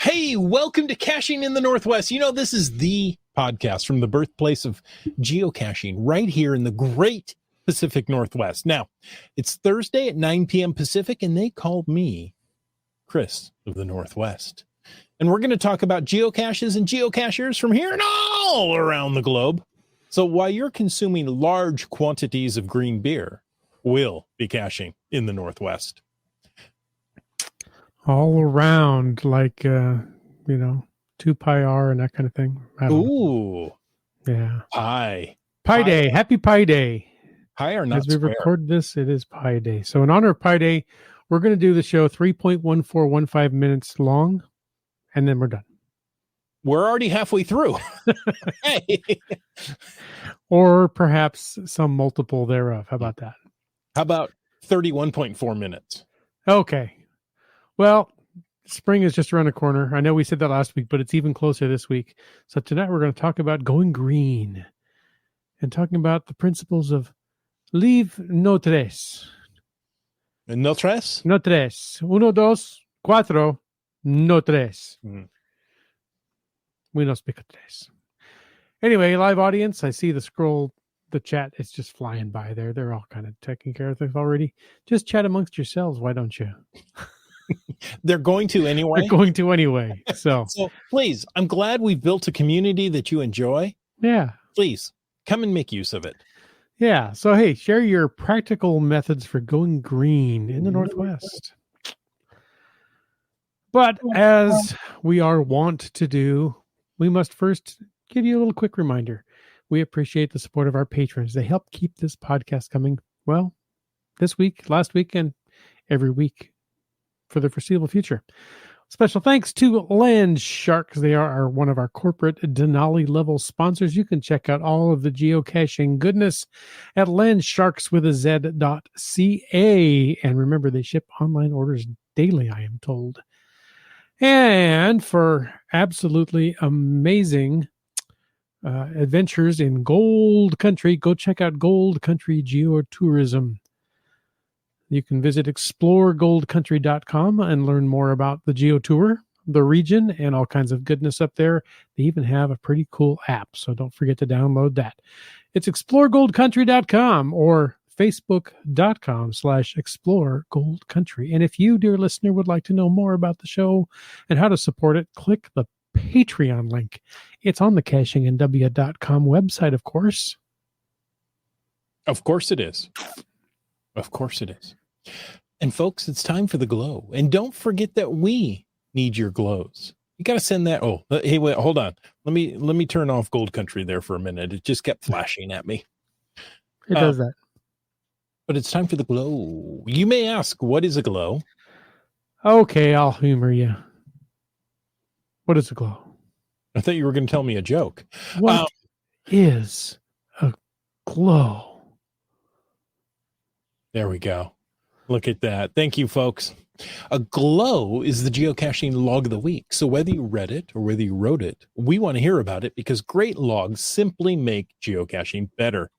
Hey, welcome to Caching in the Northwest. You know, this is the podcast from the birthplace of geocaching right here in the great Pacific Northwest. Now, it's Thursday at 9 p.m. Pacific, and they called me Chris of the Northwest. And we're going to talk about geocaches and geocachers from here and all around the globe. So while you're consuming large quantities of green beer, we'll be caching in the Northwest. All around, like, 2 pi R and that kind of thing. Ooh. Yeah. Pi Day. Happy Pi Day. Pi or not As we square. record this, it is Pi Day. So in honor of Pi Day, we're going to do the show 3.1415 minutes long, and then we're done. We're already halfway through. Hey. Or perhaps some multiple thereof. How about that? How about 31.4 minutes? Okay. Well, spring is just around the corner. I know we said that last week, but it's even closer this week. So tonight we're going to talk about going green and talking about the principles of leave no tres. No tres? No tres. Uno, dos, cuatro, no tres. We no speak tres. Anyway, live audience, I see the chat. It's just flying by there. They're all kind of taking care of things already. Just chat amongst yourselves. Why don't you? They're going to anyway. They're going to anyway. So please, I'm glad we've built a community that you enjoy. Yeah. Please come and make use of it. Yeah. So, hey, share your practical methods for going green in the Northwest. But as we are wont to do, we must first give you a little quick reminder. We appreciate the support of our patrons. They help keep this podcast coming, well, this week, last week, and every week for the foreseeable future. Special thanks to Land Sharks. They are one of our corporate Denali level sponsors. You can check out all of the geocaching goodness at landsharks.ca. And remember, they ship online orders daily, I am told. And for absolutely amazing adventures in Gold Country, go check out Gold Country Geotourism. You can visit exploregoldcountry.com and learn more about the geotour, the region, and all kinds of goodness up there. They even have a pretty cool app, so don't forget to download that. It's exploregoldcountry.com or facebook.com/exploregoldcountry. And if you, dear listener, would like to know more about the show and how to support it, click the Patreon link. It's on the cachingandw.com website, of course. Of course it is. Of course it is. And folks, it's time for the glow. And don't forget that we need your glows. You got to send that. Oh, hey, wait, hold on. Let me turn off Gold Country there for a minute. It just kept flashing at me. It does that. But it's time for the glow. You may ask, what is a glow? Okay, I'll humor you. What is a glow? I thought you were going to tell me a joke. What is a glow? There we go. Look at that. Thank you, folks. A glow is the geocaching log of the week. So whether you read it or whether you wrote it, we want to hear about it because great logs simply make geocaching better.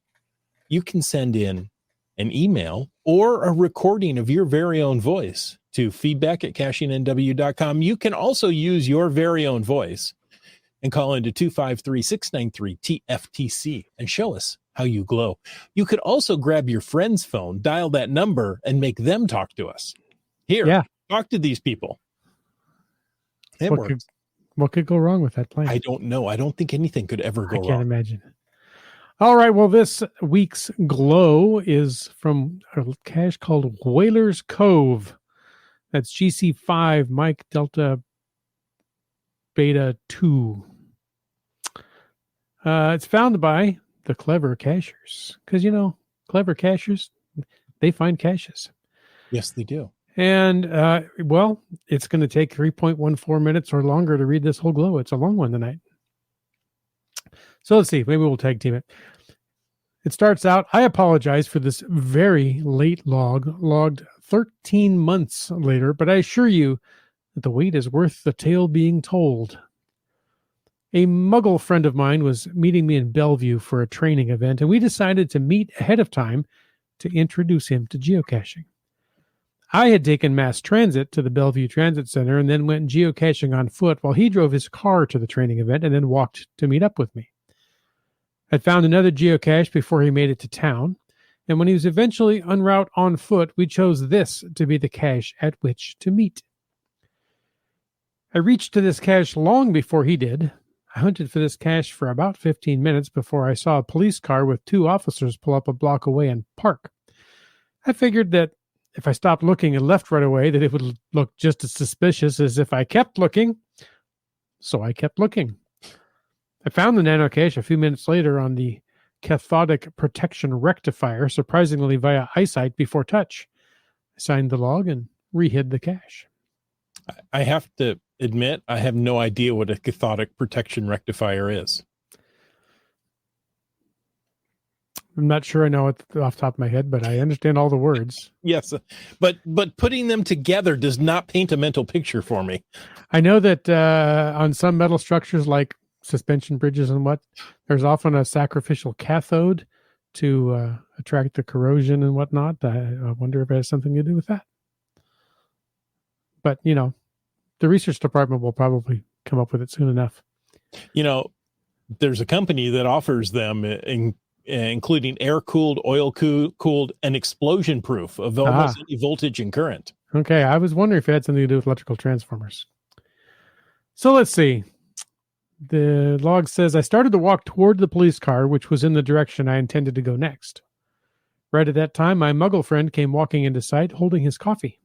You can send in an email or a recording of your very own voice to feedback@cachingandw.com. You can also use your very own voice and call into 253-693-TFTC and show us how you glow. You could also grab your friend's phone, dial that number, and make them talk to us. Here, talk to these people. It works. What could go wrong with that plan? I don't know. I don't think anything could ever go wrong. I can't imagine. All right. Well, this week's glow is from a cache called Whalers Cove. That's GC5 Mike Delta Beta 2. It's found by the clever cachers, because clever cachers, they find caches. Yes, they do. And it's going to take 3.14 minutes or longer to read this whole glow. It's a long one tonight. So let's see. Maybe we'll tag team it. It starts out, I apologize for this very late logged 13 months later, but I assure you that the wait is worth the tale being told. A Muggle friend of mine was meeting me in Bellevue for a training event, and we decided to meet ahead of time to introduce him to geocaching. I had taken mass transit to the Bellevue Transit Center and then went geocaching on foot while he drove his car to the training event and then walked to meet up with me. I'd found another geocache before he made it to town, and when he was eventually en route on foot, we chose this to be the cache at which to meet. I reached to this cache long before he did. I hunted for this cache for about 15 minutes before I saw a police car with 2 officers pull up a block away and park. I figured that if I stopped looking and left right away, that it would look just as suspicious as if I kept looking. So I kept looking. I found the nano cache a few minutes later on the cathodic protection rectifier, surprisingly via eyesight before touch. I signed the log and re-hid the cache. I have to admit, I have no idea what a cathodic protection rectifier is. I'm not sure I know it off the top of my head, but I understand all the words. Yes, but putting them together does not paint a mental picture for me. I know that on some metal structures like suspension bridges and there's often a sacrificial cathode to attract the corrosion and whatnot. I wonder if it has something to do with that. But, the research department will probably come up with it soon enough. There's a company that offers them including air-cooled, oil-cooled, and explosion-proof of almost any voltage and current. Okay, I was wondering if it had something to do with electrical transformers. So let's see. The log says, I started to walk toward the police car, which was in the direction I intended to go next. Right at that time, my muggle friend came walking into sight, holding his coffee.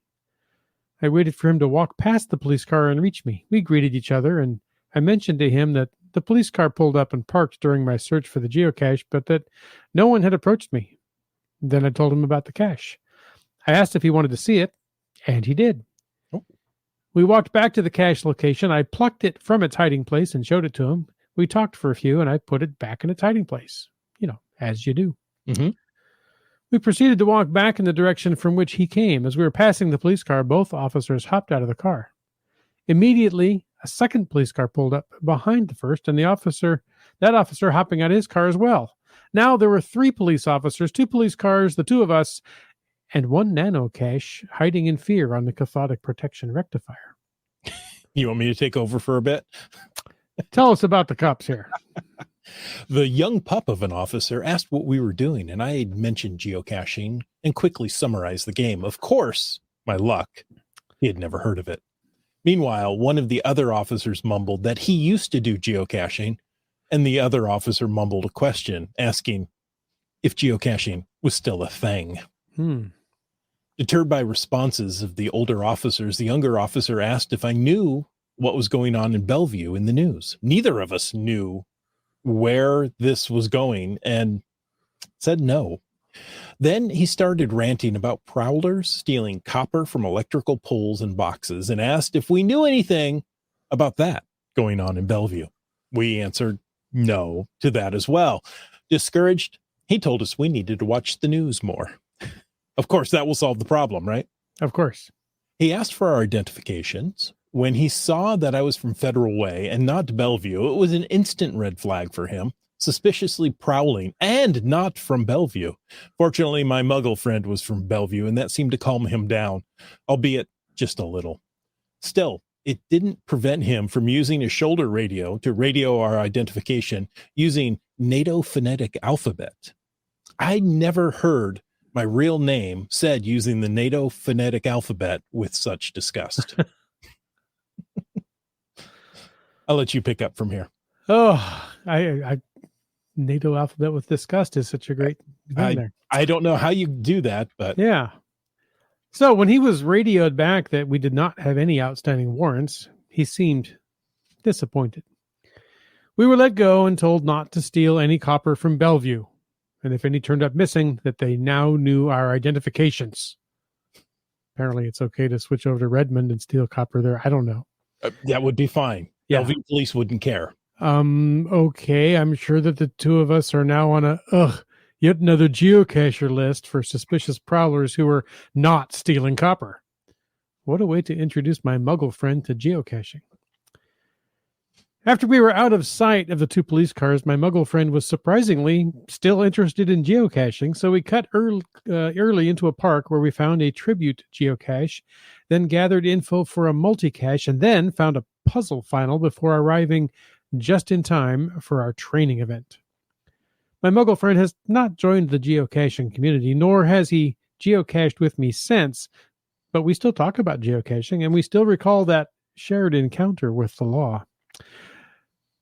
I waited for him to walk past the police car and reach me. We greeted each other, and I mentioned to him that the police car pulled up and parked during my search for the geocache, but that no one had approached me. Then I told him about the cache. I asked if he wanted to see it, and he did. Oh. We walked back to the cache location. I plucked it from its hiding place and showed it to him. We talked for a few, and I put it back in its hiding place, as you do. Mm-hmm. We proceeded to walk back in the direction from which he came. As we were passing the police car, both officers hopped out of the car. Immediately, a second police car pulled up behind the first, and that officer hopping out of his car as well. Now there were 3 police officers, 2 police cars, the 2 of us, and 1 nano cache hiding in fear on the cathodic protection rectifier. You want me to take over for a bit? Tell us about the cops here. The young pup of an officer asked what we were doing, and I had mentioned geocaching and quickly summarized the game. Of course, my luck, he had never heard of it. Meanwhile, one of the other officers mumbled that he used to do geocaching, and the other officer mumbled a question asking if geocaching was still a thing. Deterred by responses of the older officers, the younger officer asked if I knew what was going on in Bellevue in the news. Neither of us knew where this was going and said no. Then he started ranting about prowlers stealing copper from electrical poles and boxes and asked if we knew anything about that going on in Bellevue. We answered no to that as well. Discouraged, he told us we needed to watch the news more. Of course, that will solve the problem, right? Of course. He asked for our identifications. When he saw that I was from Federal Way and not Bellevue, it was an instant red flag for him, suspiciously prowling and not from Bellevue. Fortunately, my muggle friend was from Bellevue, and that seemed to calm him down, albeit just a little. Still, it didn't prevent him from using his shoulder radio to radio our identification using NATO phonetic alphabet. I never heard my real name said using the NATO phonetic alphabet with such disgust. I'll let you pick up from here. Oh, I NATO alphabet with disgust is such a great thing there. I don't know how you do that, but yeah. So when he was radioed back that we did not have any outstanding warrants, he seemed disappointed. We were let go and told not to steal any copper from Bellevue, and if any turned up missing, that they now knew our identifications. Apparently it's okay to switch over to Redmond and steal copper there. I don't know. That would be fine. Yeah. Bellevue police wouldn't care. Okay. I'm sure that the 2 of us are now on yet another geocacher list for suspicious prowlers who are not stealing copper. What a way to introduce my muggle friend to geocaching. After we were out of sight of the two police cars, my muggle friend was surprisingly still interested in geocaching, so we cut early into a park where we found a tribute geocache, then gathered info for a multi-cache, and then found a puzzle final before arriving just in time for our training event. My muggle friend has not joined the geocaching community, nor has he geocached with me since, but we still talk about geocaching, and we still recall that shared encounter with the law.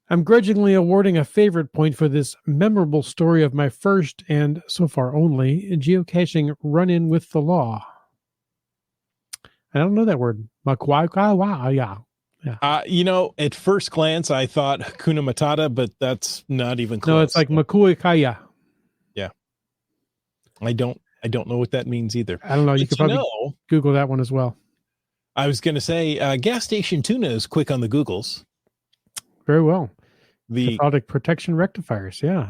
I'm grudgingly awarding a favorite point for this memorable story of my first, and so far only, geocaching run-in with the law. I don't know that word. Yeah. At first glance, I thought Hakuna Matata, but that's not even close. No, it's like Makuikaya. Yeah. I don't know what that means either. I don't know. You could probably Google that one as well. I was going to say gas station tuna is quick on the Googles. Very well. Cathodic protection rectifiers, yeah.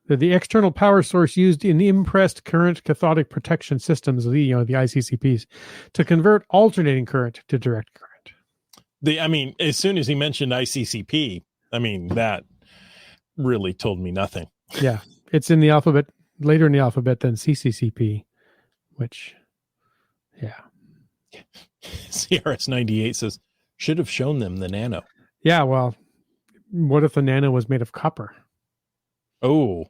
The external power source used in impressed current cathodic protection systems, the ICCPs, to convert alternating current to direct current. As soon as he mentioned ICCP, that really told me nothing. Yeah, it's in the alphabet, later in the alphabet than CCCP, which, yeah. CRS 98 says, should have shown them the nano. Yeah, well, what if the nano was made of copper? Oh,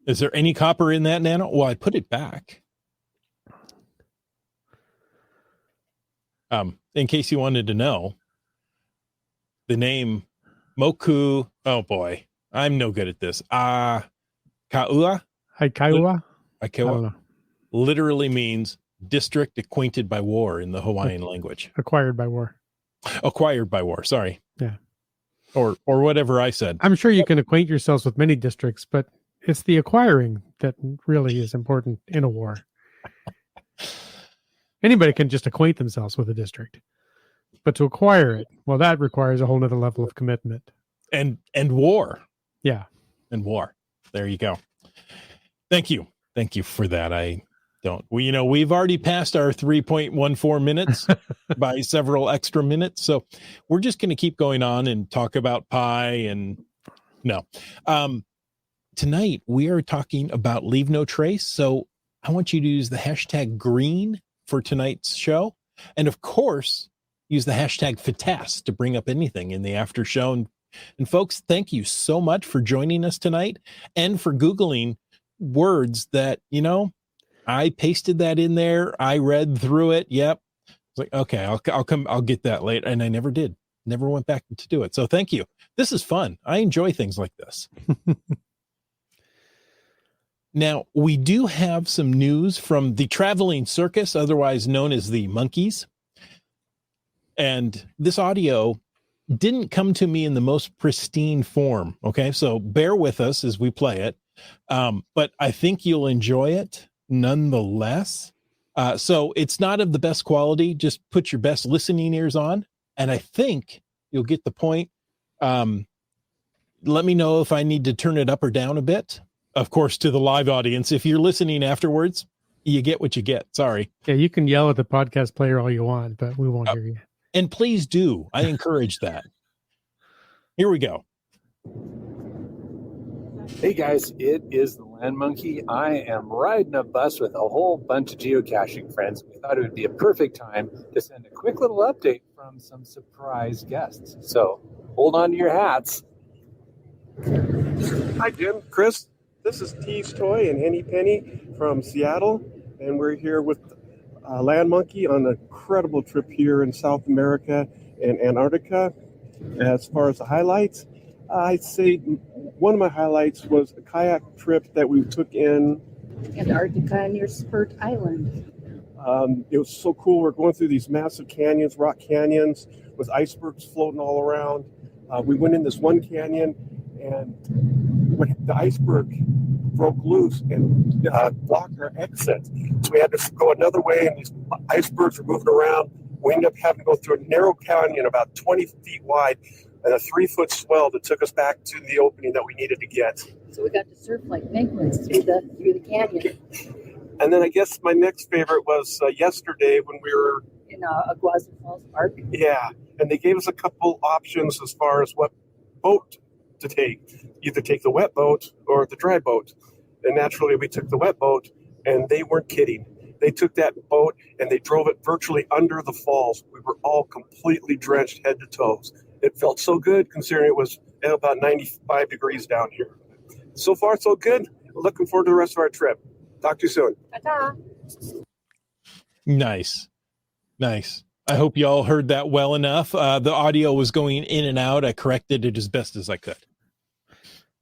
is there any copper in that nano? Well, I put it back. In case you wanted to know, the name Moku, oh boy, I'm no good at this. Kaua? Haikaua? Literally means district acquainted by war in the Hawaiian language. Acquired by war. Acquired by war, sorry. Yeah. Or whatever I said. I'm sure you can acquaint yourselves with many districts, but it's the acquiring that really is important in a war. Anybody can just acquaint themselves with a district. But to acquire it, well, that requires a whole nother level of commitment. And war. Yeah. And war. There you go. Thank you. Thank you for that. We've already passed our 3.14 minutes by several extra minutes. So we're just going to keep going on and talk about pie and no. Tonight we are talking about Leave No Trace. So I want you to use the hashtag green for tonight's show. And of course, use the hashtag FITAS to bring up anything in the after show. And folks, thank you so much for joining us tonight and for Googling words that, I pasted that in there. I read through it. Yep. It's like, okay, I'll get that later. And I never did. Never went back to do it. So thank you. This is fun. I enjoy things like this. Now, we do have some news from the traveling circus, otherwise known as the Monkeys. And this audio didn't come to me in the most pristine form. Okay. So bear with us as we play it. But I think you'll enjoy it nonetheless. So it's not of the best quality. Just put your best listening ears on, and I think you'll get the point. Let me know if I need to turn it up or down a bit. Of course, to the live audience, if you're listening afterwards, you get what you get. Sorry. Yeah, you can yell at the podcast player all you want, but we won't hear you. And please do. I encourage that. Here we go. Hey guys, it is the Land Monkey. I am riding a bus with a whole bunch of geocaching friends. We thought it would be a perfect time to send a quick little update from some surprise guests. So hold on to your hats. Hi Jim, Chris. This is Tease Toy and Henny Penny from Seattle, and we're here with Land Monkey on an incredible trip here in South America and Antarctica. As far as the highlights, I'd say one of my highlights was a kayak trip that we took in Antarctica near Spurt Island. It was so cool. We're going through these massive canyons, rock canyons, with icebergs floating all around. We went in this one canyon, and the iceberg broke loose and blocked our exit. So we had to go another way, and these icebergs were moving around. We ended up having to go through a narrow canyon about 20 feet wide and a 3-foot swell that took us back to the opening that we needed to get. So we got to surf like penguins through the canyon. And then I guess my next favorite was yesterday when we were in Aguazu Falls Park. Yeah, and they gave us a couple options as far as what boat to take. Either take the wet boat or the dry boat. And naturally, we took the wet boat, and they weren't kidding. They took that boat and they drove it virtually under the falls. We were all completely drenched head to toes. It felt so good considering it was at about 95 degrees down here. So far, so good. Looking forward to the rest of our trip. Talk to you soon. Ta-ta. Nice. I hope you all heard that well enough. The audio was going in and out. I corrected it as best as I could.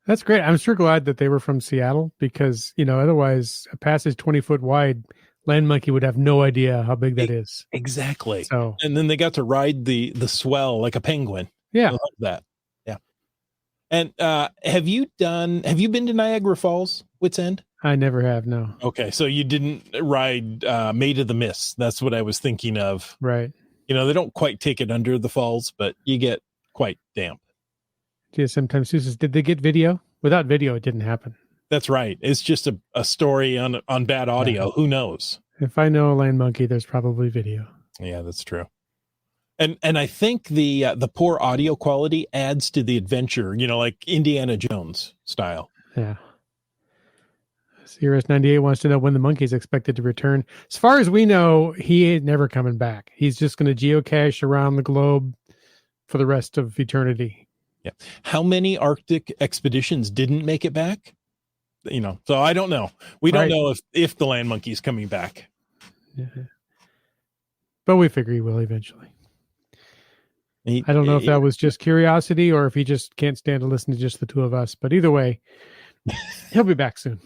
That's great. I'm sure glad that they were from Seattle because, otherwise a passage 20 foot wide, Land Monkey would have no idea how big that is. Exactly. So, and then they got to ride the swell like a penguin. Yeah. I love that. Yeah. And have you been to Niagara Falls, Wits End? I never have, no. Okay. So you didn't ride Maid of the Mist. That's what I was thinking of. Right. They don't quite take it under the falls, but you get quite damp. Yeah, sometimes Sue says, did they get video? Without video, it didn't happen. That's right. It's just a story on bad audio. Yeah. Who knows? If I know a Land Monkey, there's probably video. Yeah, that's true. And I think the poor audio quality adds to the adventure, like Indiana Jones style. Yeah. CRS98 wants to know when the monkey is expected to return. As far as we know, he ain't never coming back. He's just going to geocache around the globe for the rest of eternity. Yeah. How many Arctic expeditions didn't make it back? So I don't know. We don't know if the Land Monkey is coming back. Yeah. But we figure he will eventually. I don't know if that was just curiosity or if he just can't stand to listen to just the two of us. But either way, he'll be back soon.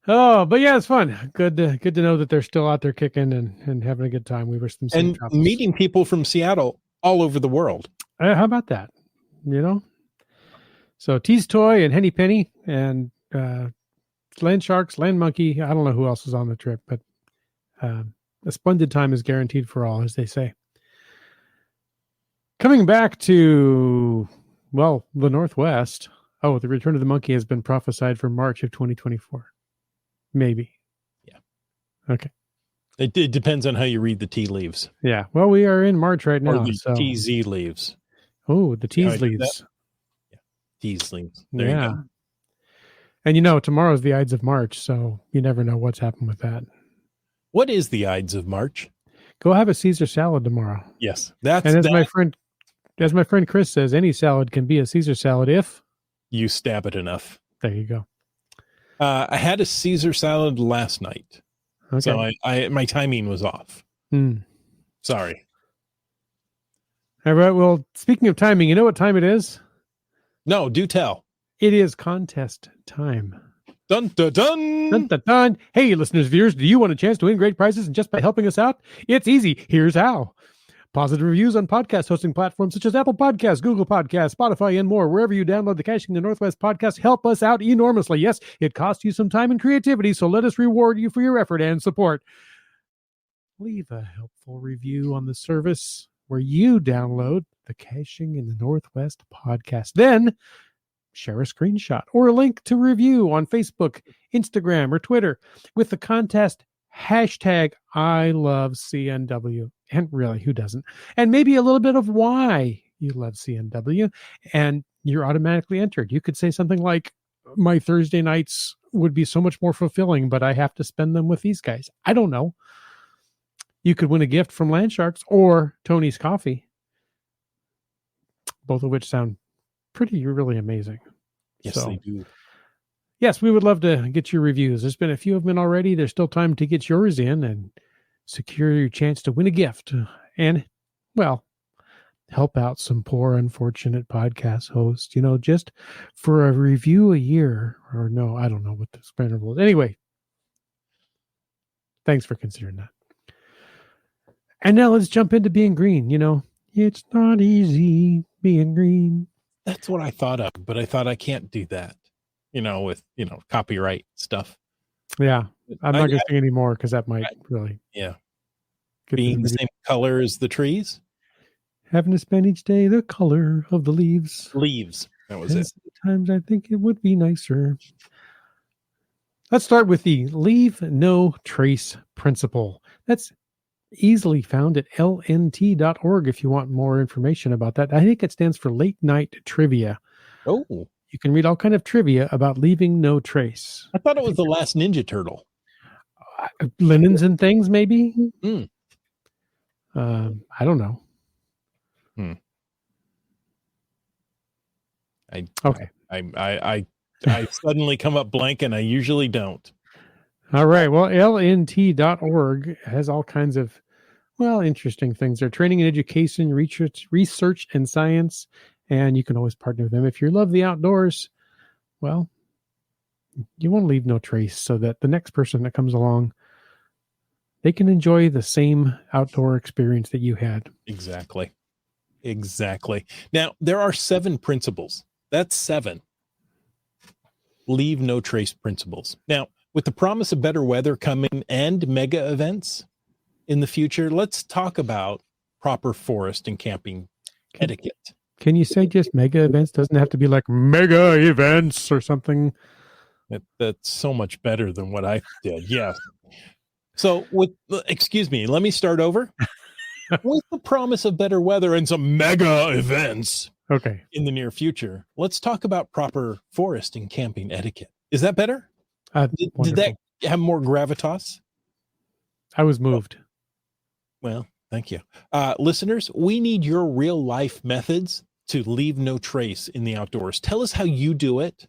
But yeah, it's fun. Good to know that they're still out there kicking and having a good time. We wish them some and travels. Meeting people from Seattle all over the world. How about that? So Tease Toy and Henny Penny and Land Sharks, Land Monkey. I don't know who else is on the trip, but a splendid time is guaranteed for all, as they say. Coming back to, the Northwest. Oh, the return of the monkey has been prophesied for March of 2024. Maybe. Yeah. Okay. It depends on how you read the tea leaves. Yeah. Well, we are in March right now. Or the TZ leaves. Oh, the tease leaves. Yeah. Tease leaves. There you go. And tomorrow's the Ides of March, so you never know what's happened with that. What is the Ides of March? Go have a Caesar salad tomorrow. Yes. My friend Chris says, any salad can be a Caesar salad if you stab it enough. There you go. I had a Caesar salad last night. Okay. So my timing was off. Sorry. All right. Well, speaking of timing, you know what time it is? No, do tell. It is contest time. Dun, dun, dun. Dun, dun, dun. Hey, listeners, viewers, do you want a chance to win great prizes and just by helping us out? It's easy. Here's how. Positive reviews on podcast hosting platforms such as Apple Podcasts, Google Podcasts, Spotify, and more. Wherever you download the Caching the Northwest podcast, help us out enormously. Yes, it costs you some time and creativity, so let us reward you for your effort and support. Leave a helpful review on the service where you download the Caching in the Northwest podcast. Then share a screenshot or a link to review on Facebook, Instagram, or Twitter with the contest hashtag I love CNW. And really, who doesn't? And maybe a little bit of why you love CNW, and you're automatically entered. You could say something like, my Thursday nights would be so much more fulfilling, but I have to spend them with these guys. I don't know. You could win a gift from Land Sharks or Tony's Coffee, both of which sound really amazing. Yes, they do. Yes, we would love to get your reviews. There's been a few of them already. There's still time to get yours in and secure your chance to win a gift and, help out some poor, unfortunate podcast hosts, just for a review a year. Or no, I don't know what the spanner was. Anyway, thanks for considering that. And now let's jump into being green. It's not easy being green. That's what I thought of, but I thought I can't do that, with, copyright stuff. Yeah. I'm not going to sing anymore because that might really. Yeah. Being the same color as the trees. Having to spend each day the color of the leaves. Leaves. That was it. Sometimes I think it would be nicer. Let's start with the leave no trace principle. That's easily found at lnt.org if you want more information about that. I think it stands for Late Night Trivia. Oh, You can read all kind of trivia about leaving no trace. I thought it was the last Ninja Turtle. Linens and things, maybe? Mm. I don't know. Okay. I suddenly come up blank, and I usually don't. All right. Well, lnt.org has all kinds of, interesting things. They're training and education, research and science, and you can always partner with them. If you love the outdoors, well, you want to leave no trace so that the next person that comes along, they can enjoy the same outdoor experience that you had. Exactly. Now, there are 7 principles. That's 7. Leave no trace principles. Now, with the promise of better weather coming and mega events in the future, let's talk about proper forest and camping etiquette. Can you say just mega events? Doesn't have to be like mega events or something. That's so much better than what I did. Yes. So excuse me, let me start over. With the promise of better weather and some mega events in the near future, let's talk about proper forest and camping etiquette. Is that better? Did that have more gravitas? I was moved. Well, thank you. Listeners, we need your real life methods to leave no trace in the outdoors. Tell us how you do it.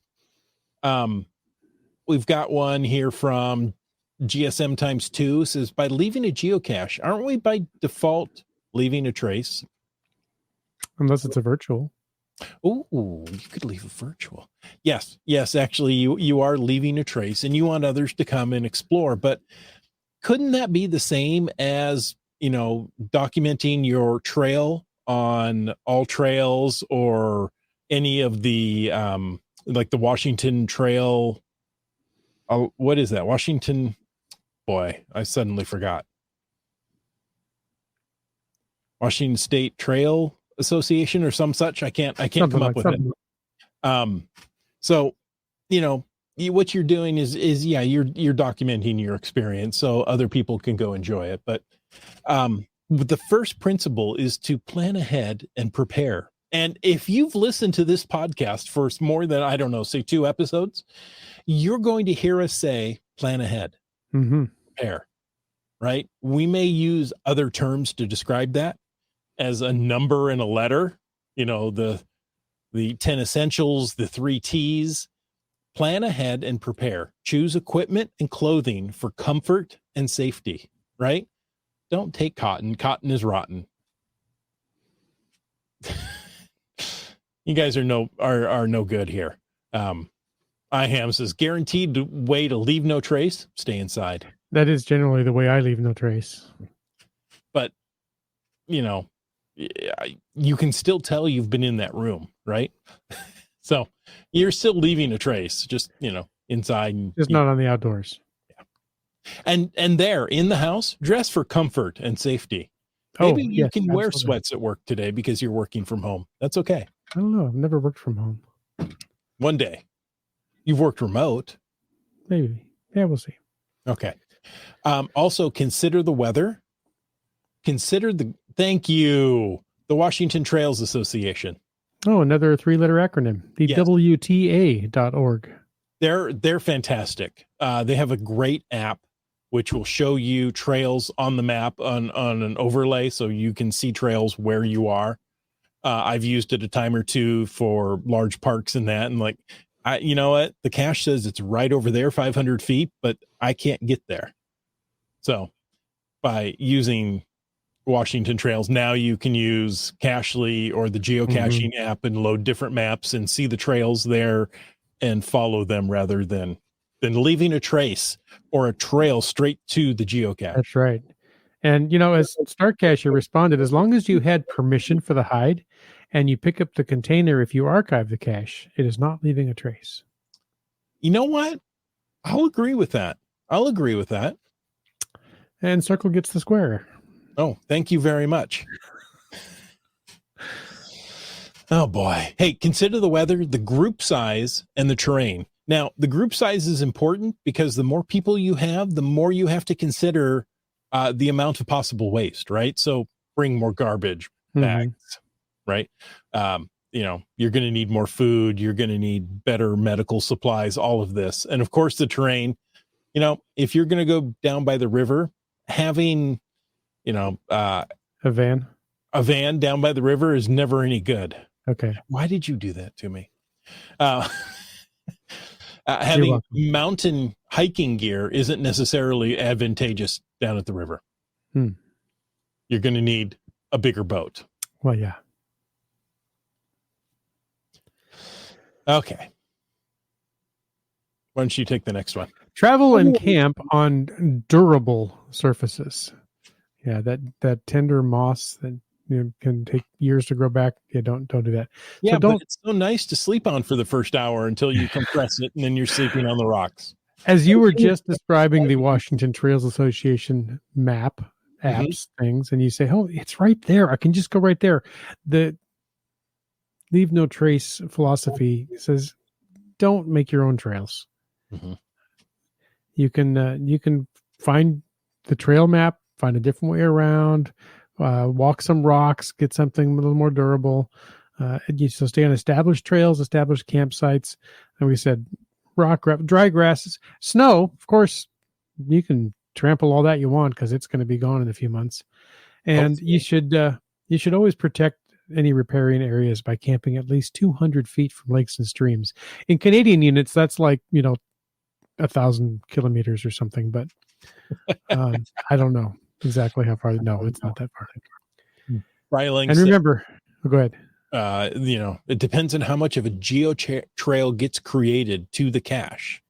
We've got one here from GSM times 2. Says, by leaving a geocache, aren't we by default leaving a trace? Unless it's a virtual. Oh, you could leave a virtual. Yes, actually you are leaving a trace and you want others to come and explore, but couldn't that be the same as, documenting your trail on All Trails or any of the like the Washington Trail? Oh, what is that? Washington? Boy, I suddenly forgot. Washington State Trail Association or some such. I can't come up with it. So, what you're doing is you're documenting your experience so other people can go enjoy it. But the first principle is to plan ahead and prepare. And if you've listened to this podcast for more than, say 2 episodes, you're going to hear us say, plan ahead, prepare, right? We may use other terms to describe that as a number and a letter, the 10 essentials, the 3 T's. Plan ahead and prepare. Choose equipment and clothing for comfort and safety, right? Don't take cotton. Cotton is rotten. You guys are no good here. IHAM says, guaranteed way to leave no trace, stay inside. That is generally the way I leave no trace. But, you can still tell you've been in that room, right? So you're still leaving a trace, just, inside. And, just not on the outdoors. Yeah. And there in the house, dress for comfort and safety. Maybe you can wear sweats at work today because you're working from home. That's okay. I don't know. I've never worked from home. One day. You've worked remote. Maybe. Yeah, we'll see. Okay. Also, consider the weather. Thank you. The Washington Trails Association. Oh, another 3-letter acronym. The WTA.org. They're fantastic. They have a great app which will show you trails on the map on an overlay so you can see trails where you are. I've used it a time or two for large parks and that. And you know what? The cache says it's right over there, 500 feet, but I can't get there. So by using Washington Trails, now you can use Cachely or the geocaching app and load different maps and see the trails there and follow them rather than leaving a trace or a trail straight to the geocache. That's right. And, as Starcacher responded, as long as you had permission for the hide and you pick up the container if you archive the cache, it is not leaving a trace. You know what? I'll agree with that. And Circle gets the square. Oh, thank you very much. Oh, boy. Hey, consider the weather, the group size, and the terrain. Now, the group size is important because the more people you have, the more you have to consider the amount of possible waste, right? So bring more garbage bags, right? You're going to need more food. You're going to need better medical supplies, all of this. And of course, the terrain, if you're going to go down by the river, having, a van down by the river is never any good. Okay. Why did you do that to me? Having mountain hiking gear isn't necessarily advantageous down at the river. You're going to need a bigger boat. Well, yeah. Okay. Why don't you take the next one? Travel and camp on durable surfaces. Yeah, that tender moss that can take years to grow back. Yeah, don't do that. Yeah, so but it's so nice to sleep on for the first hour until you compress it, and then you're sleeping on the rocks. As you were just describing the Washington Trails Association map, apps, things, and you say, "Oh, it's right there. I can just go right there." The leave no trace philosophy says, "Don't make your own trails." You can find the trail map, find a different way around, walk some rocks, get something a little more durable. So stay on established trails, established campsites. And we said dry grasses, snow. Of course, you can trample all that you want because it's going to be gone in a few months. And you should always protect any riparian areas by camping at least 200 feet from lakes and streams. In Canadian units, that's like 1,000 kilometers or something, but I don't know exactly how far. No, it's not that far. Bryling and remember, go ahead. It depends on how much of a trail gets created to the cache.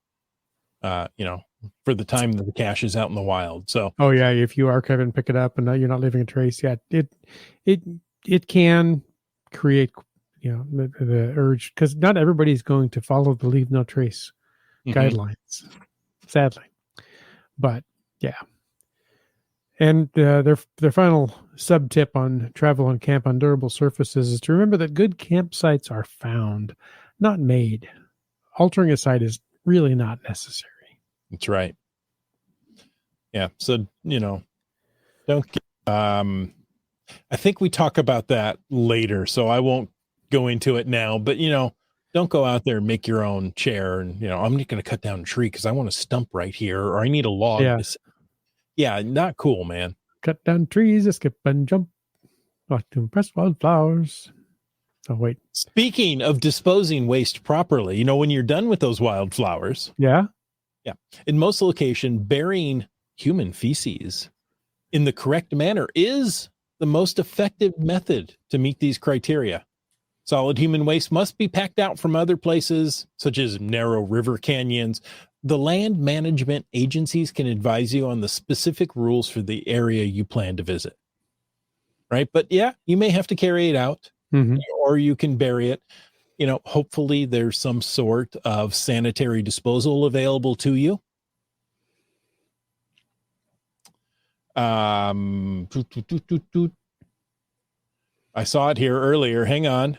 For the time that the cache is out in the wild. So, oh yeah, if you archive and pick it up, and you're not leaving a trace, it can create the urge, because not everybody's going to follow the leave no trace guidelines, sadly. But yeah. And their final sub tip on travel and camp on durable surfaces is to remember that good campsites are found, not made. Altering a site is really not necessary. That's right. Yeah. So, don't get, I think we talk about that later, so I won't go into it now, but don't go out there and make your own chair and, I'm just going to cut down a tree because I want a stump right here, or I need a log. Yeah, not cool, man. Cut down trees, skip and jump, not to impress wildflowers. Oh, wait. Speaking of disposing waste properly, when you're done with those wildflowers. Yeah. Yeah. In most locations, burying human feces in the correct manner is the most effective method to meet these criteria. Solid human waste must be packed out from other places, such as narrow river canyons. The land management agencies can advise you on the specific rules for the area you plan to visit. Right? But yeah, you may have to carry it out, or you can bury it. Hopefully there's some sort of sanitary disposal available to you. I saw it here earlier. Hang on.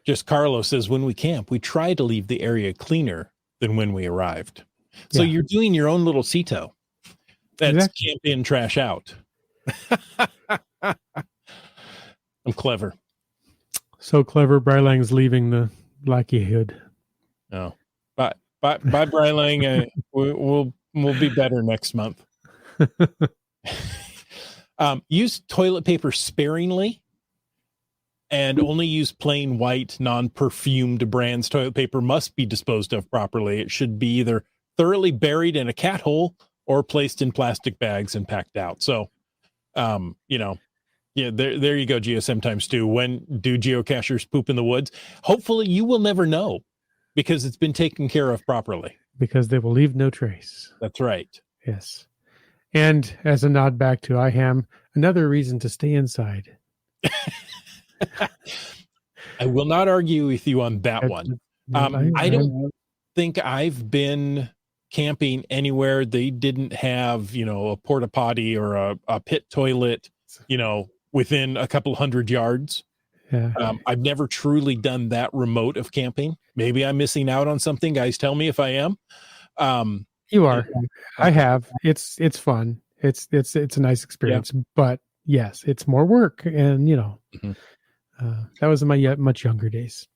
Just Carlos says, when we camp, we try to leave the area cleaner than when we arrived. So you're doing your own little CETO. That's camp in, trash out. I'm clever. So clever. Brylang's leaving the likelihood. Oh, bye, Brylang. We'll be better next month. Use toilet paper sparingly, and only use plain white, non-perfumed brands. Toilet paper must be disposed of properly. It should be either thoroughly buried in a cat hole or placed in plastic bags and packed out. So, yeah, there you go, GSM times 2. When do geocachers poop in the woods? Hopefully you will never know, because it's been taken care of properly. Because they will leave no trace. That's right. Yes. And as a nod back to IHAM, another reason to stay inside. I will not argue with you on that one. I don't think I've been camping anywhere they didn't have, a porta potty or a pit toilet, within a couple hundred yards. Yeah. I've never truly done that remote of camping. Maybe I'm missing out on something. Guys, tell me if I am. You are. I have. It's fun. It's a nice experience, but yes, it's more work, and Mhm. that was in my much younger days.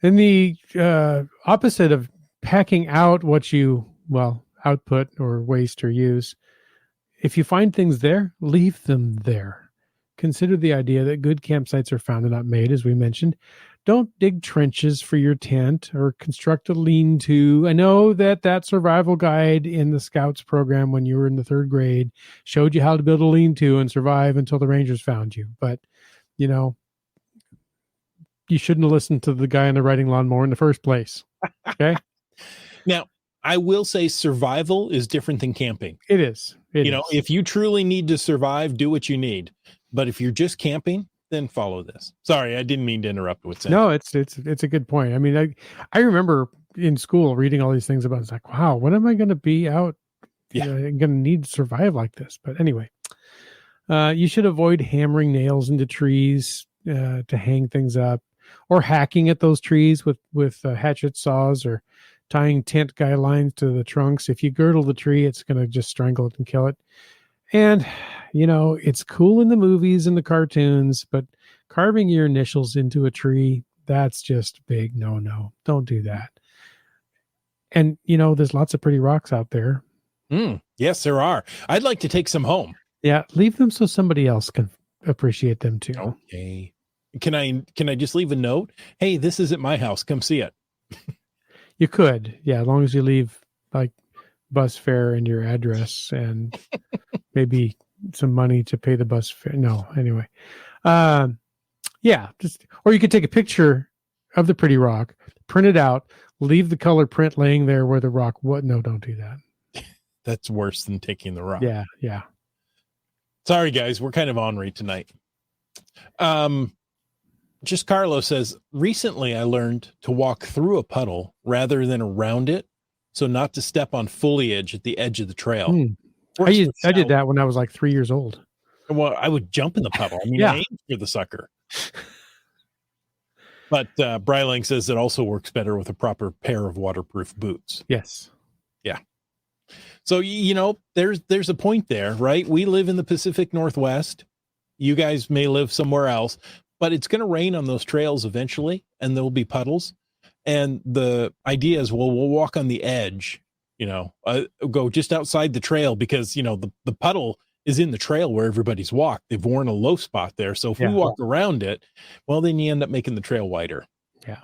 In the opposite of packing out what you output or waste or use, if you find things there, leave them there. Consider the idea that good campsites are found and not made, as we mentioned. Don't dig trenches for your tent or construct a lean-to. I know that survival guide in the Scouts program when you were in the 3rd grade showed you how to build a lean-to and survive until the Rangers found you. But, you shouldn't have listened to the guy on the riding lawnmower in the first place. Okay? Now, I will say survival is different than camping. It is. If you truly need to survive, do what you need. But if you're just camping, then follow this. Sorry, I didn't mean to interrupt with saying. No, it's a good point. I mean, I remember in school reading all these things about it's like, wow, when am I going to be out? Going to need to survive like this. But anyway, you should avoid hammering nails into trees to hang things up, or hacking at those trees with hatchet saws, or tying tent guy lines to the trunks. If you girdle the tree, it's going to just strangle it and kill it. And, it's cool in the movies and the cartoons, but carving your initials into a tree, that's just big no. Don't do that. And, there's lots of pretty rocks out there. Yes, there are. I'd like to take some home. Yeah, leave them so somebody else can appreciate them too. Okay. Can I just leave a note? Hey, this is at my house. Come see it. You could. Yeah, as long as you leave like bus fare and your address and maybe some money to pay the bus fare. No, anyway. Or you could take a picture of the pretty rock, print it out, leave the color print laying there where the rock. What? No, don't do that. That's worse than taking the rock. Yeah. Sorry, guys. We're kind of ornery tonight. Just Carlos says, recently I learned to walk through a puddle rather than around it, so not to step on foliage at the edge of the trail. I did that when I was like 3 years old. Well, I would jump in the puddle. I mean, I aimed for the sucker. But Bryling says it also works better with a proper pair of waterproof boots. Yes. Yeah. So, there's a point there, right? We live in the Pacific Northwest. You guys may live somewhere else, but it's going to rain on those trails eventually, and there'll be puddles. And the idea is, we'll walk on the edge, go just outside the trail because, the puddle is in the trail where everybody's walked. They've worn a low spot there. So if we walk around it, well, then you end up making the trail wider. Yeah.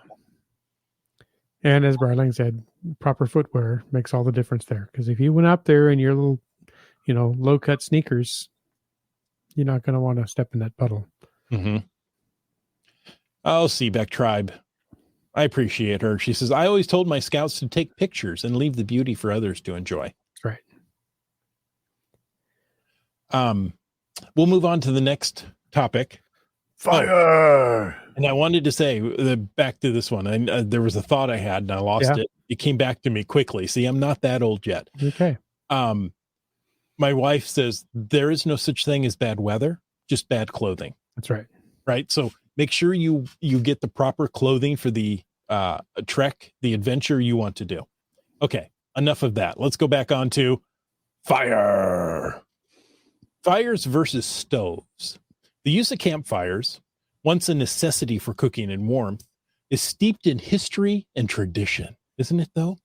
And as Bryling said, proper footwear makes all the difference there. Because if you went up there in your little, low cut sneakers, you're not going to want to step in that puddle. Mm-hmm. Oh, Seabeck Tribe. I appreciate her. She says, I always told my scouts to take pictures and leave the beauty for others to enjoy. That's right. We'll move on to the next topic. Fire! And I wanted to say, back to this one, there was a thought I had and I lost it. It came back to me quickly. See, I'm not that old yet. Okay. My wife says there is no such thing as bad weather, just bad clothing. That's right. Right. So make sure you get the proper clothing for the trek, the adventure you want to do. Okay. Enough of that. Let's go back on to fire. Fires versus stoves. The use of campfires, once a necessity for cooking and warmth, is steeped in history and tradition. Isn't it, though?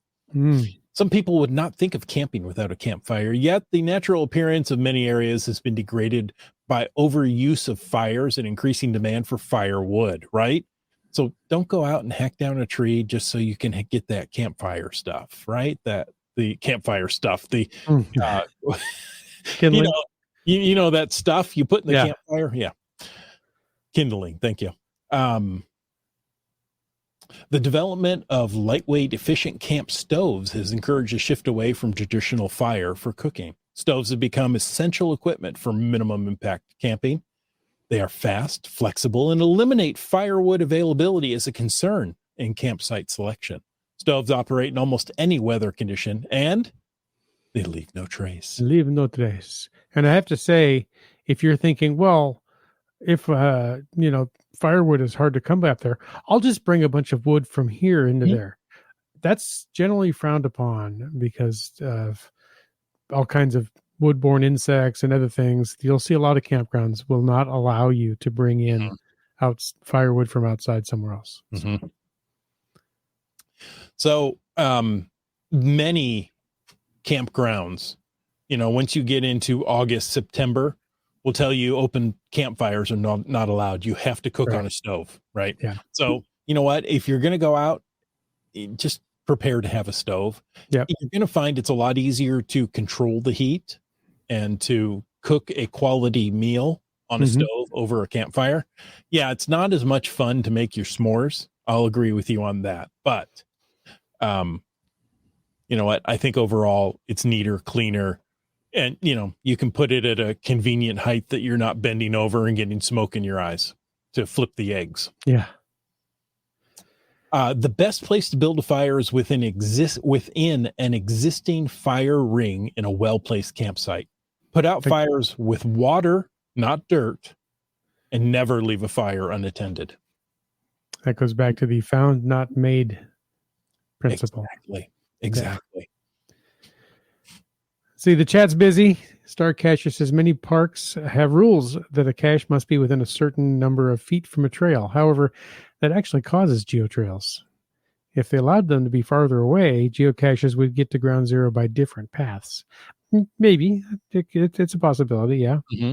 Some people would not think of camping without a campfire, yet the natural appearance of many areas has been degraded by overuse of fires and increasing demand for firewood, right? So don't go out and hack down a tree just so you can get that campfire stuff, right? The campfire stuff, kindling. That stuff you put in the campfire. Yeah. Kindling. Thank you. The development of lightweight, efficient camp stoves has encouraged a shift away from traditional fire for cooking. Stoves have become essential equipment for minimum impact camping. They are fast, flexible, and eliminate firewood availability as a concern in campsite selection. Stoves operate in almost any weather condition, and they leave no trace. Leave no trace. And I have to say, if you're thinking, well, if firewood is hard to come up there, I'll just bring a bunch of wood from here into there. that's generally frowned upon because of all kinds of woodborne insects and other things. You'll see a lot of campgrounds will not allow you to bring in firewood from outside somewhere else. Mm-hmm. So many campgrounds, once you get into August, September, will tell you open campfires are not allowed. You have to cook on a stove, right? Yeah. So you know what? If you're going to go out, just prepare to have a stove. Yep. You're going to find it's a lot easier to control the heat and to cook a quality meal on a stove over a campfire. Yeah, it's not as much fun to make your s'mores. I'll agree with you on that. But you know what? I think overall it's neater, cleaner, and you can put it at a convenient height that you're not bending over and getting smoke in your eyes to flip the eggs. Yeah. The best place to build a fire is within an existing fire ring in a well-placed campsite. Put out fires with water, not dirt, and never leave a fire unattended. That goes back to the found not made principle. Exactly. See, the chat's busy. Star Cacher says many parks have rules that a cache must be within a certain number of feet from a trail. However, that actually causes geotrails. If they allowed them to be farther away, geocaches would get to ground zero by different paths. Maybe. It's a possibility, yeah. Mm-hmm.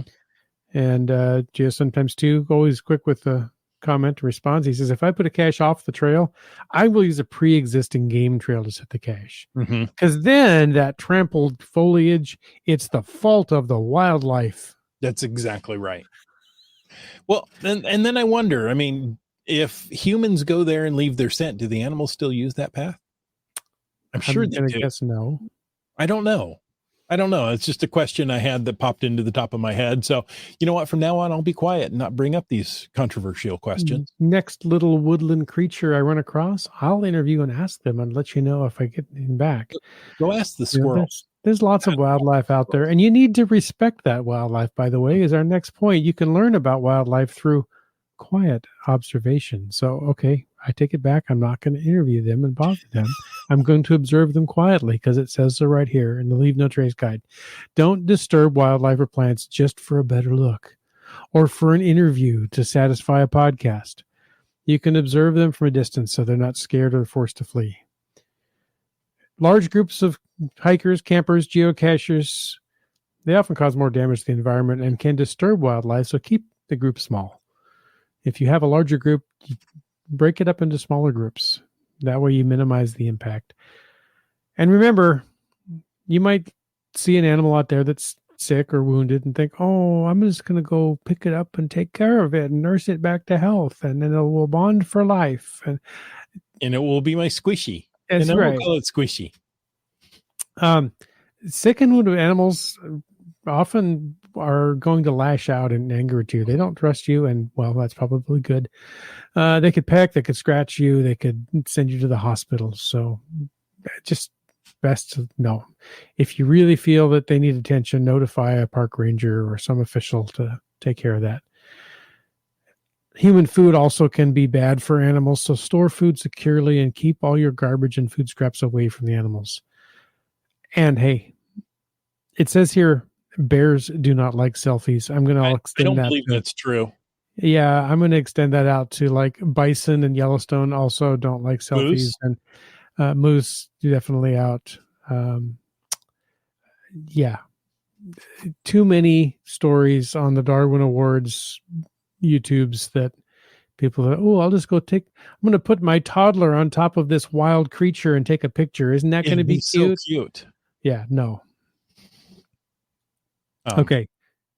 And Geo sometimes too, always quick with the comment response. He says, if I put a cache off the trail, I will use a pre-existing game trail to set the cache. Because then that trampled foliage, it's the fault of the wildlife. That's exactly right. Well, and then I wonder, if humans go there and leave their scent, do the animals still use that path? I'm sure they do. I guess no. I don't know. It's just a question I had that popped into the top of my head. So, you know what? From now on, I'll be quiet and not bring up these controversial questions. Next little woodland creature I run across, I'll interview and ask them and let you know if I get him back. Go ask the squirrel. There's lots of wildlife out there, and you need to respect that wildlife, by the way, is our next point. You can learn about wildlife through quiet observation. So, okay, I take it back. I'm not going to interview them and bother them. I'm going to observe them quietly because it says so right here in the Leave No Trace Guide. Don't disturb wildlife or plants just for a better look or for an interview to satisfy a podcast. You can observe them from a distance so they're not scared or forced to flee. Large groups of hikers, campers, geocachers, they often cause more damage to the environment and can disturb wildlife, so keep the group small. If you have a larger group, break it up into smaller groups. That way you minimize the impact. And remember, you might see an animal out there that's sick or wounded and think, oh, I'm just going to go pick it up and take care of it and nurse it back to health. And then it will bond for life. And it will be my squishy. That's and then right. We'll call it squishy. Sick and wounded animals often are going to lash out in anger at you. They don't trust you, and well, that's probably good. They could peck, they could scratch you, they could send you to the hospital. So just best to know. If you really feel that they need attention, notify a park ranger or some official to take care of that. Human food also can be bad for animals, so store food securely and keep all your garbage and food scraps away from the animals. And hey, it says here, bears do not like selfies. I'm going to extend that. I don't believe that's true. Yeah, I'm going to extend that out to like bison and Yellowstone also don't like selfies. Moose? And moose definitely out. Yeah. Too many stories on the Darwin Awards YouTubes that people are, oh, I'll just go I'm going to put my toddler on top of this wild creature and take a picture. Isn't that going to be cute? So cute. Yeah, no. Okay.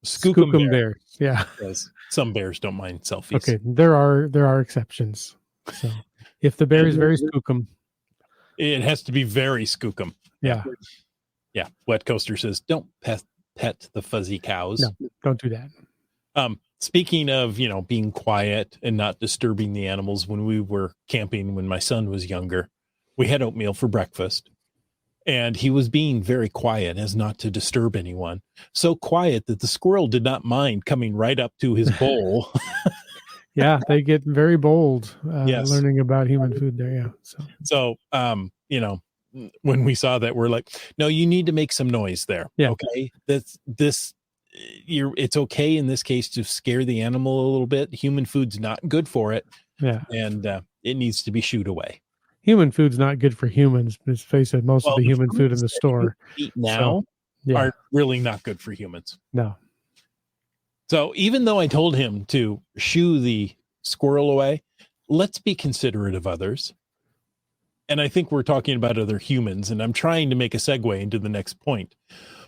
Skookum bears. Yeah. Yes. Some bears don't mind selfies. Okay. There are exceptions. So if the bear is very skookum. It has to be very skookum. Yeah. Yeah. Wet Coaster says, don't pet the fuzzy cows. No, don't do that. Speaking of, being quiet and not disturbing the animals, when we were camping, when my son was younger, we had oatmeal for breakfast. And he was being very quiet as not to disturb anyone. So quiet that the squirrel did not mind coming right up to his bowl Yeah, they get very bold Yes. learning about human food there. Yeah. So, when we saw that, we're like, no, you need to make some noise there. Yeah. Okay. It's okay in this case to scare the animal a little bit. Human food's not good for it. Yeah. And it needs to be shooed away. Human food's not good for humans. Let's face it, most of the human food in foods the that store you eat now are really not good for humans. No. So even though I told him to shoo the squirrel away, let's be considerate of others. And I think we're talking about other humans, and I'm trying to make a segue into the next point.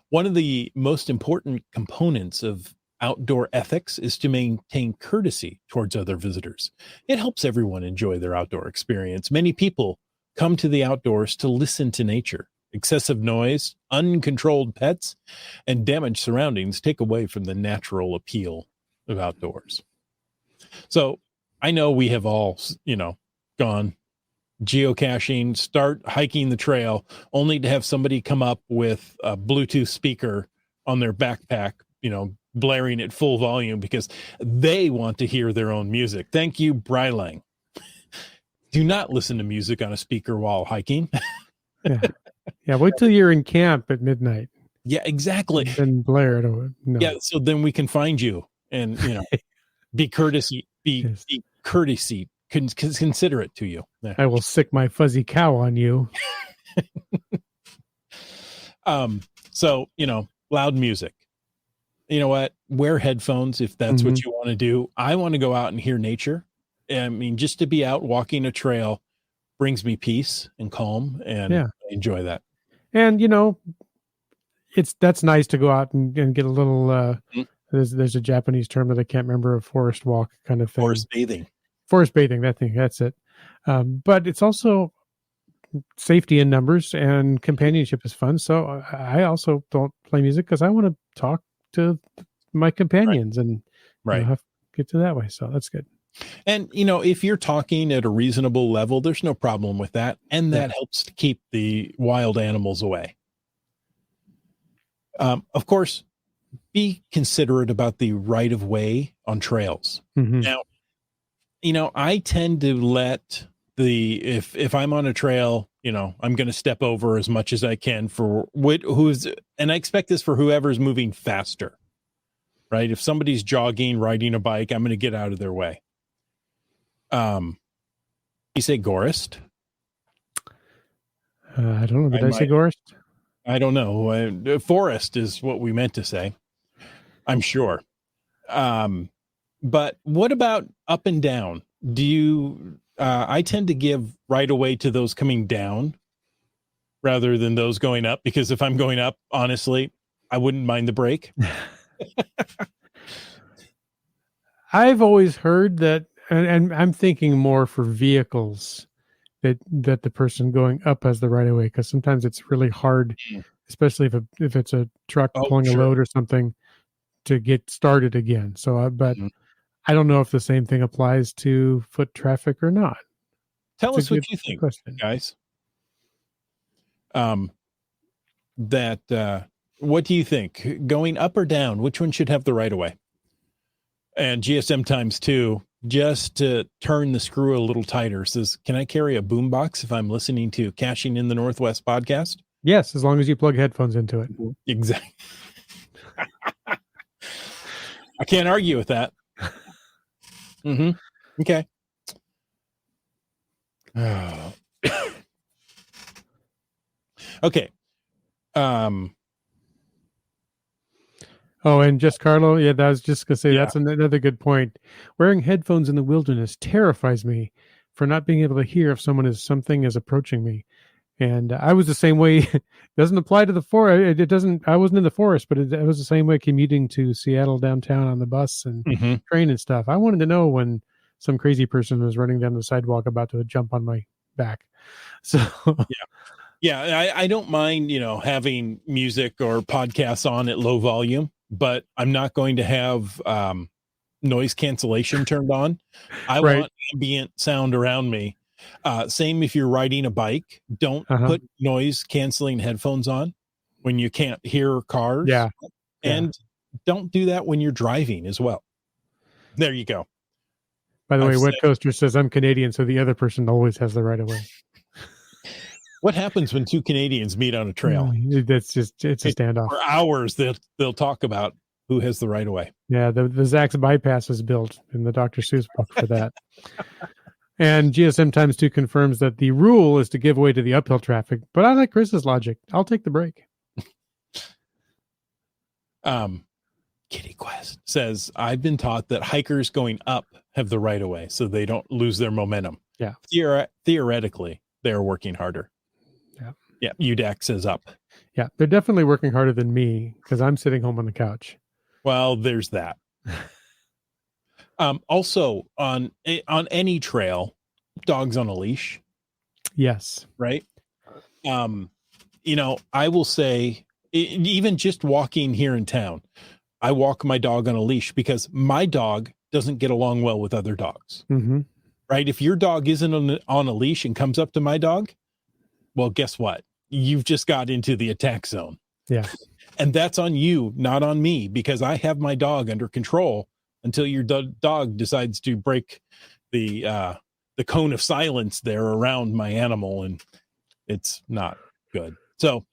One of the most important components of outdoor ethics is to maintain courtesy towards other visitors. It helps everyone enjoy their outdoor experience. Many people come to the outdoors to listen to nature. Excessive noise, uncontrolled pets, and damaged surroundings take away from the natural appeal of outdoors. So I know we have all, gone geocaching, start hiking the trail, only to have somebody come up with a Bluetooth speaker on their backpack, blaring at full volume because they want to hear their own music. Thank you, Brylang. Do not listen to music on a speaker while hiking. Yeah, wait till you're in camp at midnight. Yeah, exactly. Then blare it over. No. Yeah, so then we can find you and, be considerate to you. Yeah. I will sick my fuzzy cow on you. So, loud music. You know what? Wear headphones if that's what you want to do. I want to go out and hear nature. I mean, just to be out walking a trail brings me peace and calm, and I enjoy that. And that's nice to go out and get a little. There's a Japanese term that I can't remember, a forest walk kind of thing. Forest bathing. That's it. But it's also safety in numbers, and companionship is fun. So I also don't play music because I want to talk to my companions and get to that way. So that's good. And, if you're talking at a reasonable level, there's no problem with that. And that helps to keep the wild animals away. Of course, be considerate about the right of way on trails. Now, I tend to let if I'm on a trail, I'm going to step over as much as I can and I expect this for whoever's moving faster, right? If somebody's jogging, riding a bike, I'm going to get out of their way. You say gorist? I don't know. Did I say gorist? I don't know. Forest is what we meant to say, I'm sure. But what about up and down? Do you, I tend to give right away to those coming down rather than those going up, because if I'm going up, honestly, I wouldn't mind the break. I've always heard that, and I'm thinking more for vehicles, that the person going up has the right of way, because sometimes it's really hard, especially if it's a truck pulling a load or something, to get started again. So, but I don't know if the same thing applies to foot traffic or not. Tell us what you think, guys. What do you think? Going up or down? Which one should have the right of way? And GSM times 2, just to turn the screw a little tighter, says, can I carry a boombox if I'm listening to Caching in the Northwest podcast? Yes, as long as you plug headphones into it. Exactly. I can't argue with that. Okay. Okay. And just Carlo, I was just going to say, that's another good point. Wearing headphones in the wilderness terrifies me for not being able to hear if something is approaching me. And I was the same way. It doesn't apply to the forest. It doesn't. I wasn't in the forest, but it was the same way commuting to Seattle downtown on the bus and train and stuff. I wanted to know when some crazy person was running down the sidewalk about to jump on my back. So I don't mind, having music or podcasts on at low volume, but I'm not going to have noise cancellation turned on. I want ambient sound around me. Same if you're riding a bike, don't put noise canceling headphones on when you can't hear cars. And don't do that when you're driving as well. There you go. By the way, I've Wet said- Coaster says I'm Canadian, so the other person always has the right of way. What happens when two Canadians meet on a trail? It's a standoff. For hours, they'll talk about who has the right of way. Yeah, the Zax bypass is built in the Dr. Seuss book for that. And GSM times 2 confirms that the rule is to give way to the uphill traffic, but I like Chris's logic. I'll take the break. Kitty Quest says, I've been taught that hikers going up have the right of way so they don't lose their momentum. Yeah. Theoretically, they're working harder. Yeah. Yeah. UDAC says up. Yeah, they're definitely working harder than me because I'm sitting home on the couch. Well, there's that. Also, on any trail, dogs on a leash, Yes. right? I will say, even just walking here in town, I walk my dog on a leash because my dog doesn't get along well with other dogs, Mm-hmm. right? If your dog isn't on a leash and comes up to my dog, well, guess what? You've just got into the attack zone. Yeah. And that's on you, not on me, because I have my dog under control until your dog decides to break the cone of silence there around my animal, and it's not good. So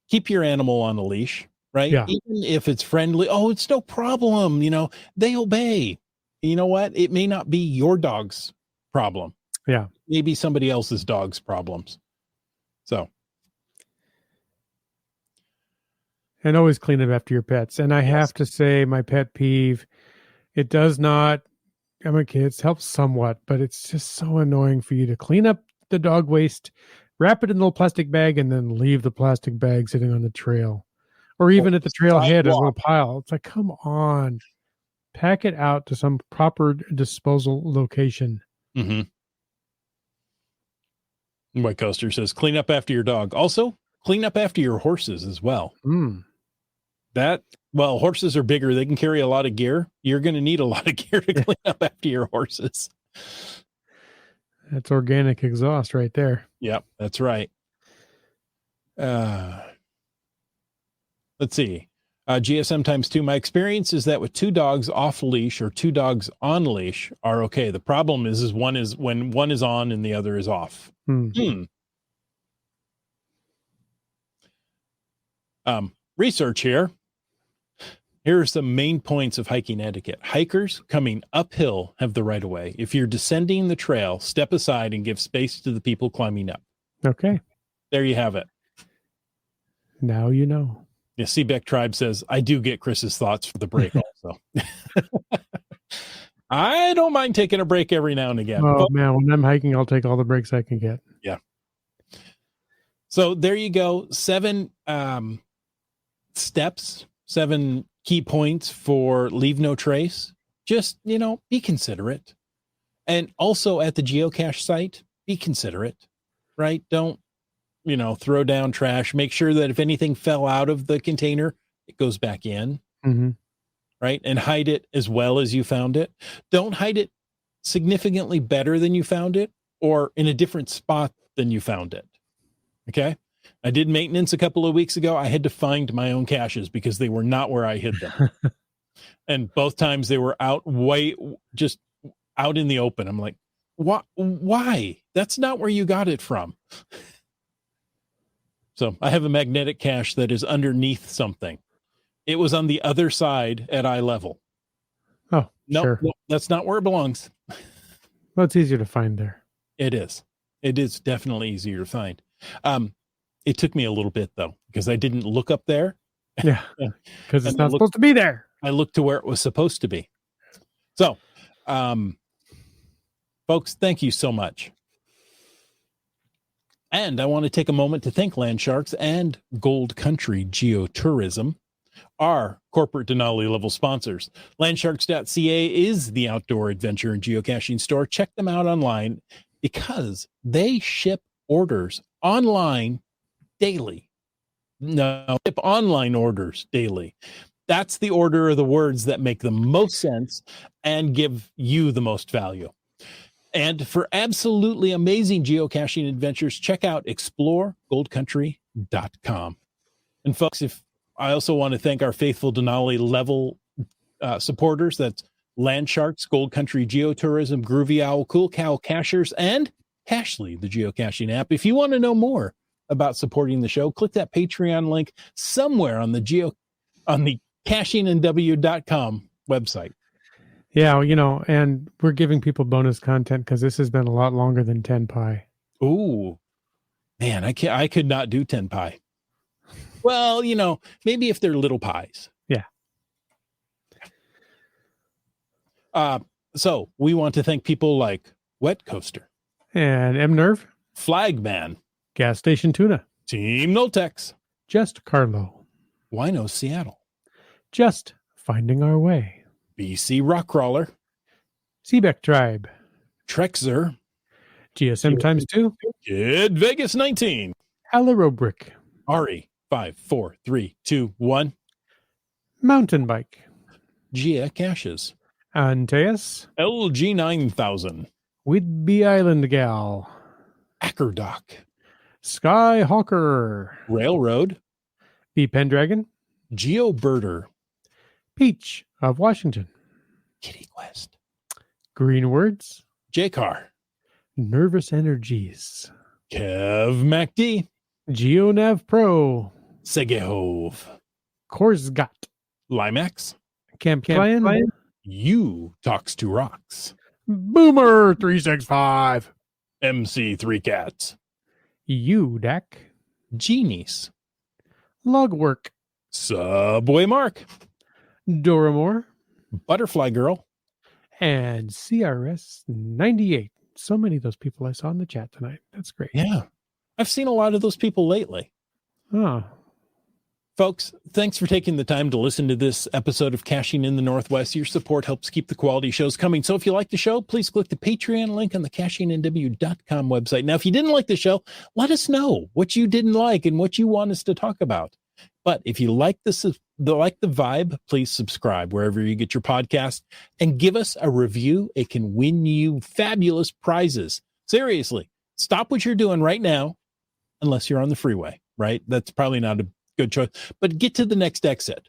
keep your animal on a leash, right? Yeah. Even if it's friendly, it's no problem. They obey. You know what? It may not be your dog's problem. Yeah. Maybe somebody else's dog's problems. So. And always clean up after your pets. And I have to say, my pet peeve, it does not, it helps somewhat, but it's just so annoying for you to clean up the dog waste, wrap it in a little plastic bag, and then leave the plastic bag sitting on the trail. Or even at the trailhead, a little pile. It's like, come on. Pack it out to some proper disposal location. Mm-hmm. White Coaster says, clean up after your dog. Also, clean up after your horses as well. Horses are bigger. They can carry a lot of gear. You're going to need a lot of gear to clean up after your horses. That's organic exhaust right there. Yep, that's right. Let's see. GSM times 2. My experience is that with two dogs off leash or two dogs on leash are okay. The problem is when one is on and the other is off. Research here. Here are some main points of hiking etiquette. Hikers coming uphill have the right of way. If you're descending the trail, step aside and give space to the people climbing up. Okay. There you have it. Now you know. Yeah, Seabeck Tribe says, I do get Chris's thoughts for the break also. I don't mind taking a break every now and again. Oh, man, when I'm hiking, I'll take all the breaks I can get. Yeah. So there you go. 7 steps, 7 key points for leave no trace. Just, be considerate. And also at the geocache site, be considerate, right? Don't, throw down trash. Make sure that if anything fell out of the container, it goes back in, right? And hide it as well as you found it. Don't hide it significantly better than you found it or in a different spot than you found it. Okay. I did maintenance a couple of weeks ago. I had to find my own caches because they were not where I hid them. And both times they were just out in the open. I'm like, why? That's not where you got it from. So I have a magnetic cache that is underneath something. It was on the other side at eye level. Oh, no, that's not where it belongs. Well, it's easier to find there. It is. It is definitely easier to find. It took me a little bit though, because I didn't look up there. Yeah. Because it's not supposed to be there. I looked to where it was supposed to be. So, folks, thank you so much. And I want to take a moment to thank Landsharks and Gold Country Geotourism, our corporate Denali level sponsors. Landsharks.ca is the outdoor adventure and geocaching store. Check them out online because they ship orders online daily. No, ship online orders daily. That's the order of the words that make the most sense and give you the most value. And for absolutely amazing geocaching adventures, check out exploregoldcountry.com. And folks, I also want to thank our faithful Denali level supporters. That's Land Sharks, Gold Country Geotourism, Groovy Owl, Cool Cow Cachers, and Cashly, the geocaching app. If you want to know more about supporting the show, click that Patreon link somewhere on the cachingandw.com website. Yeah, and we're giving people bonus content because this has been a lot longer than 10 pie. Ooh, man, I could not do 10 pie. Well, maybe if they're little pies. Yeah. So we want to thank people like Wet Coaster And M-Nerve, Flagman, Gas Station Tuna, Team Noltex, Just Carlo, Wino Seattle, Just Finding Our Way, BC Rockcrawler, Seebeck Tribe, Trexer, GSM times 2, Kid Vegas 19, Alaro Brick, Ari 5 4 3 2 1, Mountain Bike, Geocaches, Antaeus, LG 9000, Whidbey Island Gal, Ackerdock, Skyhawker, Railroad, B Pendragon, GeoBirder, Peach of Washington, Kitty Quest, Green Words, JCar, Nervous Energies, Kev MacD, GeoNav Pro, Segehove, Korsgat, Limax, Camp Clan, You Talks to Rocks, Boomer 365, MC3 Cats, UDAC, Genies, Logwork, Subway Mark, Doramore, Butterfly Girl, and CRS 98. So many of those people I saw in the chat tonight. That's great. Yeah. I've seen a lot of those people lately. Oh, Folks, thanks for taking the time to listen to this episode of Caching in the Northwest. Your support helps keep the quality shows coming. So if you like the show, please click the Patreon link on the cachingandw.com website. Now, if you didn't like the show, let us know what you didn't like and what you want us to talk about. But if you like the vibe, please subscribe wherever you get your podcast and give us a review. It can win you fabulous prizes. Seriously, stop what you're doing right now, unless you're on the freeway, right? That's probably not a good choice, but get to the next exit,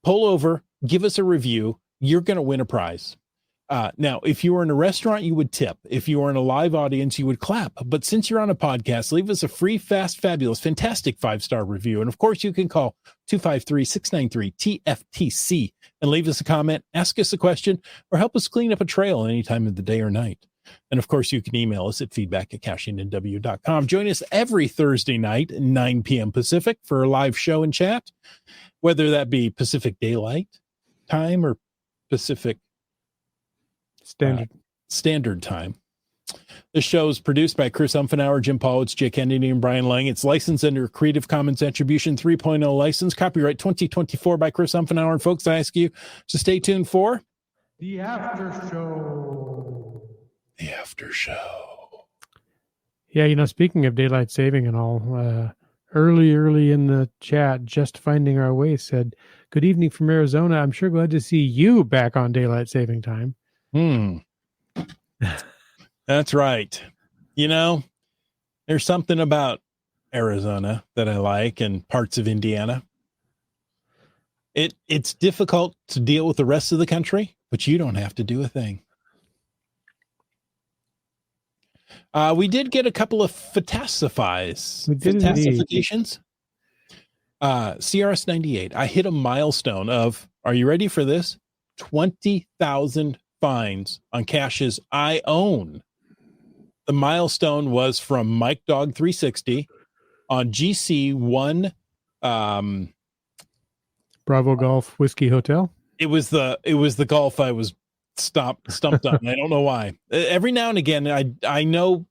pull over, give us a review. You're going to win a prize. Now, if you were in a restaurant, you would tip. If you were in a live audience, you would clap. But since you're on a podcast, leave us a free, fast, fabulous, fantastic 5-star review. And of course, you can call 253-693-TFTC and leave us a comment, ask us a question, or help us clean up a trail any time of the day or night. And of course, you can email us at feedback@cachingandw.com. Join us every Thursday night at 9 p.m. Pacific for a live show and chat, whether that be Pacific Daylight Time or Pacific Standard Time. The show is produced by Chris Umfenauer, Jim Paulitz, Jake Kennedy, and Brian Lang. It's licensed under Creative Commons Attribution 3.0 license, copyright 2024 by Chris Umfenauer. And folks, I ask you to stay tuned for the after show. The After Show. Yeah, speaking of daylight saving and all, early in the chat, Just Finding Our Way said, "Good evening from Arizona. I'm sure glad to see you back on daylight saving time." That's right. There's something about Arizona that I like, and parts of Indiana. It's difficult to deal with the rest of the country, but you don't have to do a thing. We did get a couple of photasifications. CRS 98. I hit a milestone of, are you ready for this? 20,000 finds on caches I own. The milestone was from Mike Dog 360 on GC1. Bravo Golf Whiskey Hotel. It was the golf I was stumped on. I don't know why. Every now and again, I know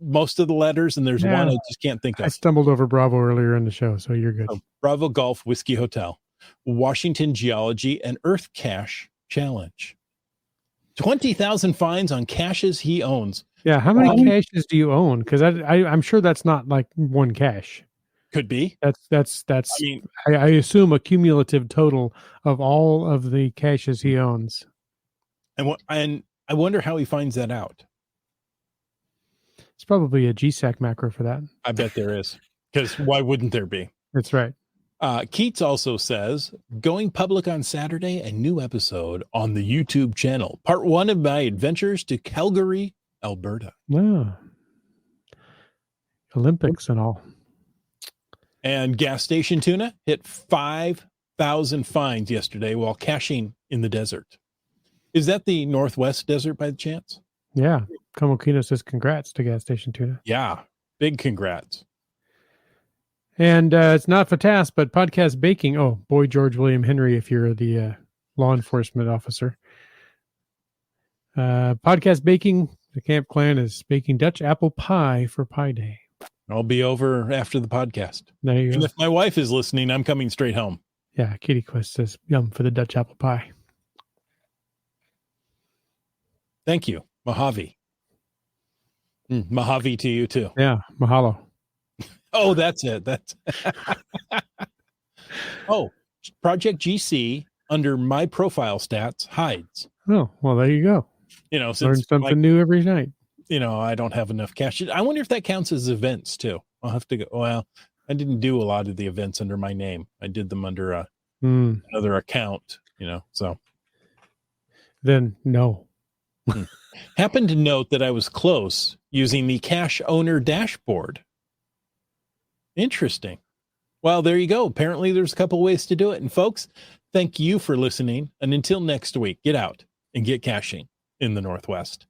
most of the letters, and there's one I just can't think of. I stumbled over Bravo earlier in the show, so you're good. Bravo Golf Whiskey Hotel, Washington Geology and Earth Cache Challenge. 20,000 finds on caches he owns. Yeah, how many caches do you own? Because I'm sure that's not like one cache. Could be. That's. I assume a cumulative total of all of the caches he owns. And I wonder how he finds that out. It's probably a GSAC macro for that. I bet there is, because why wouldn't there be? That's right. Keats also says, going public on Saturday, a new episode on the YouTube channel. Part 1 of my adventures to Calgary, Alberta. Wow. Olympics and all. And Gas Station Tuna hit 5,000 finds yesterday while caching in the desert. Is that the Northwest Desert by chance? Yeah. Kamokino says congrats to Gas Station Tuna. Yeah. Big congrats. And it's not for task, but podcast baking. Oh, boy, George William Henry, if you're the law enforcement officer. Podcast baking, the Camp Clan is baking Dutch apple pie for Pie Day. I'll be over after the podcast. There you And go. if my wife is listening, I'm coming straight home. Yeah, Kitty Quest says yum for the Dutch apple pie. Thank you. Mojave. Mojave to you too. Yeah, mahalo. Oh, that's it. That's Oh, Project GC under my profile stats hides. Oh, well, there you go. You know, Learn since something new every night. I don't have enough cash. I wonder if that counts as events too. I'll have to go. Well, I didn't do a lot of the events under my name. I did them under another account, so. Then no. Happened to note that I was close using the cache owner dashboard. Interesting. Well, there you go. Apparently there's a couple ways to do it. And folks, thank you for listening. And until next week, get out and get caching in the Northwest.